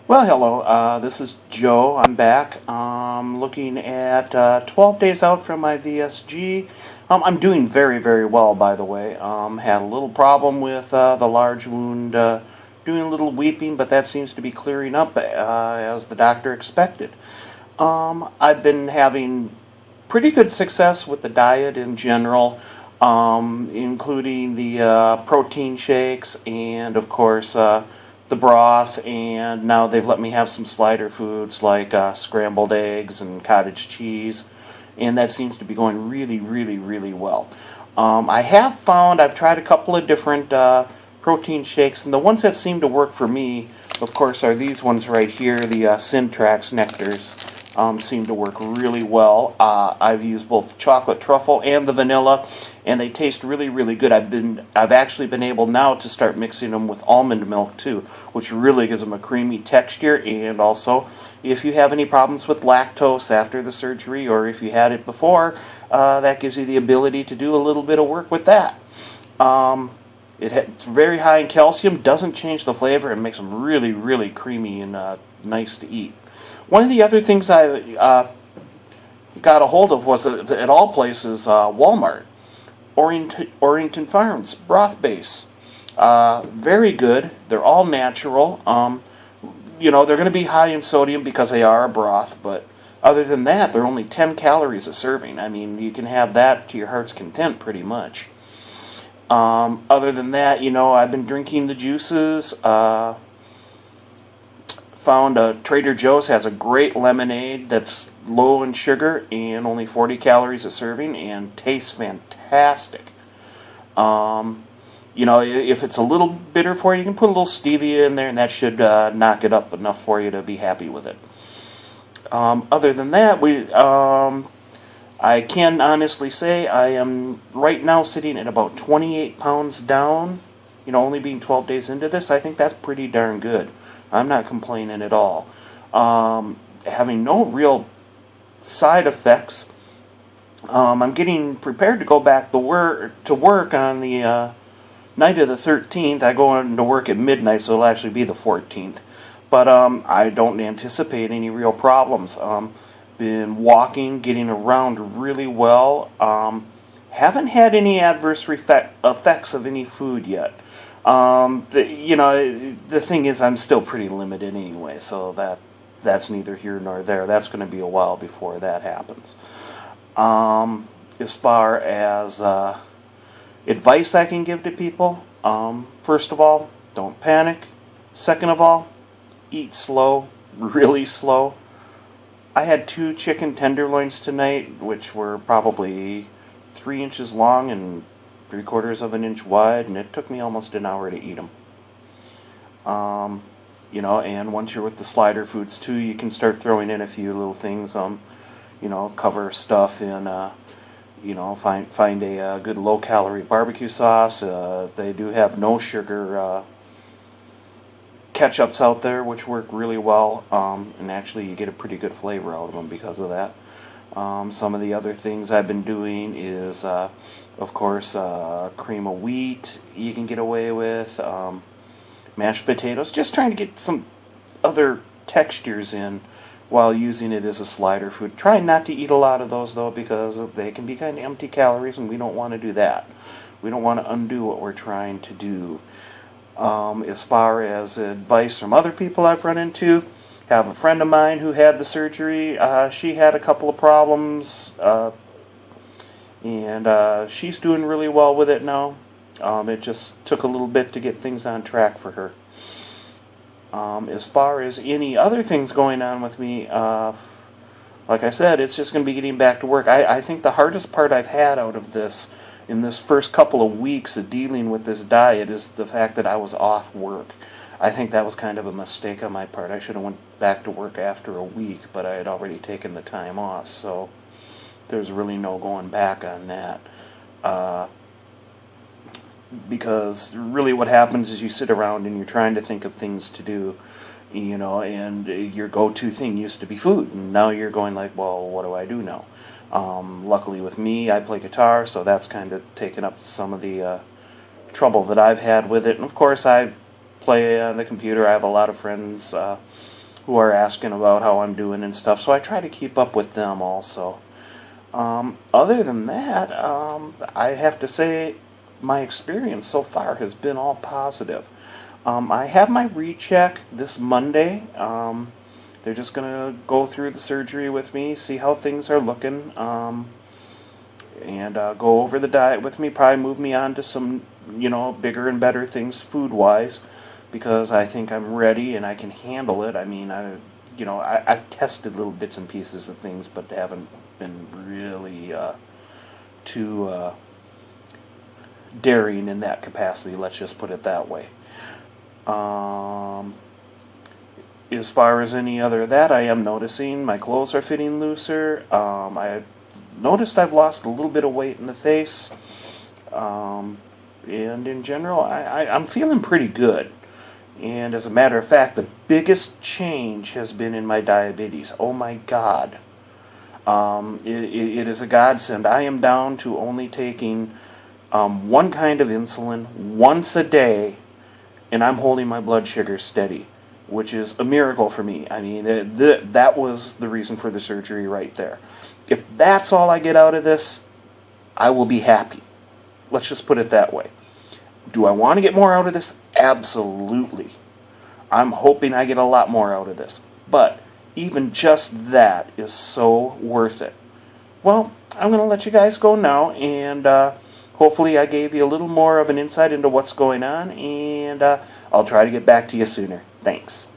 Well, hello. This is Joe. I'm back. Looking at 12 days out from my VSG. I'm doing very, very well, by the way. Had a little problem with the large wound, doing a little weeping, but that seems to be clearing up as the doctor expected. I've been having pretty good success with the diet in general, including the protein shakes and, of course, the broth, and now they've let me have some slider foods like scrambled eggs and cottage cheese, and that seems to be going really, really, really well. I have found I've tried a couple of different protein shakes, and the ones that seem to work for me, of course, are these ones right here, the Syntrax Nectars. Seem to work really well. I've used both the chocolate truffle and the vanilla, and they taste really, really good. I've actually been able now to start mixing them with almond milk too, which really gives them a creamy texture. And also, if you have any problems with lactose after the surgery, or if you had it before, that gives you the ability to do a little bit of work with that. It's very high in calcium, doesn't change the flavor, and makes them really, really creamy and nice to eat. One of the other things I got a hold of was, at all places, Walmart. Orrington Farms broth base. Very good. They're all natural. They're going to be high in sodium because they are a broth, but other than that, they're only 10 calories a serving. I mean, you can have that to your heart's content pretty much. Other than that, I've been drinking the juices. Found Trader Joe's has a great lemonade that's low in sugar and only 40 calories a serving and tastes fantastic. If it's a little bitter for you, you can put a little stevia in there, and that should knock it up enough for you to be happy with it. Other than that, I can honestly say I am right now sitting at about 28 pounds down. Only being 12 days into this, I think that's pretty darn good. I'm not complaining at all. Having no real side effects. I'm getting prepared to go back to work on the night of the 13th. I go into work at midnight, so it'll actually be the 14th. But I don't anticipate any real problems. Been walking, getting around really well. Haven't had any adverse effects of any food yet. The thing is, I'm still pretty limited anyway, so that's neither here nor there. That's going to be a while before that happens. As far as advice I can give to people, first of all, don't panic. Second of all, eat slow, really slow. I had 2 chicken tenderloins tonight, which were probably 3 inches long and 3/4 of an inch wide, and it took me almost an hour to eat them. And once you're with the slider foods too, you can start throwing in a few little things. Cover stuff in. Find a good low-calorie barbecue sauce. They do have no sugar ketchups out there, which work really well, and actually you get a pretty good flavor out of them because of that. Some of the other things I've been doing is, of course, cream of wheat you can get away with, mashed potatoes, just trying to get some other textures in while using it as a slider food. Try not to eat a lot of those, though, because they can be kind of empty calories, and we don't want to do that. We don't want to undo what we're trying to do. As far as advice from other people I've run into, have a friend of mine who had the surgery. She had a couple of problems, and she's doing really well with it now. It just took a little bit to get things on track for her. As far as any other things going on with me, like I said, it's just going to be getting back to work. I think the hardest part I've had out of this, in this first couple of weeks of dealing with this diet, is the fact that I was off work. I think that was kind of a mistake on my part. I should have went back to work after a week, but I had already taken the time off, so there's really no going back on that. Because really what happens is you sit around and you're trying to think of things to do, and your go-to thing used to be food, and now you're going like, well, what do I do now? Luckily with me, I play guitar, so that's kind of taken up some of the trouble that I've had with it. And of course, I play on the computer. I have a lot of friends who are asking about how I'm doing and stuff. So I try to keep up with them also. Other than that, I have to say my experience so far has been all positive. I have my recheck this Monday. They're just going to go through the surgery with me, see how things are looking, and go over the diet with me, probably move me on to some, bigger and better things food-wise, because I think I'm ready and I can handle it. I mean, I've tested little bits and pieces of things, but haven't been really too daring in that capacity, let's just put it that way. As far as any other of that, I am noticing my clothes are fitting looser. I noticed I've lost a little bit of weight in the face. And in general, I'm feeling pretty good. And as a matter of fact, the biggest change has been in my diabetes. Oh my God. It is a godsend. I am down to only taking one kind of insulin once a day, and I'm holding my blood sugar steady, which is a miracle for me. I mean, that was the reason for the surgery right there. If that's all I get out of this, I will be happy. Let's just put it that way. Do I want to get more out of this? Absolutely. I'm hoping I get a lot more out of this. But even just that is so worth it. Well, I'm going to let you guys go now, and hopefully I gave you a little more of an insight into what's going on, and I'll try to get back to you sooner. Thanks.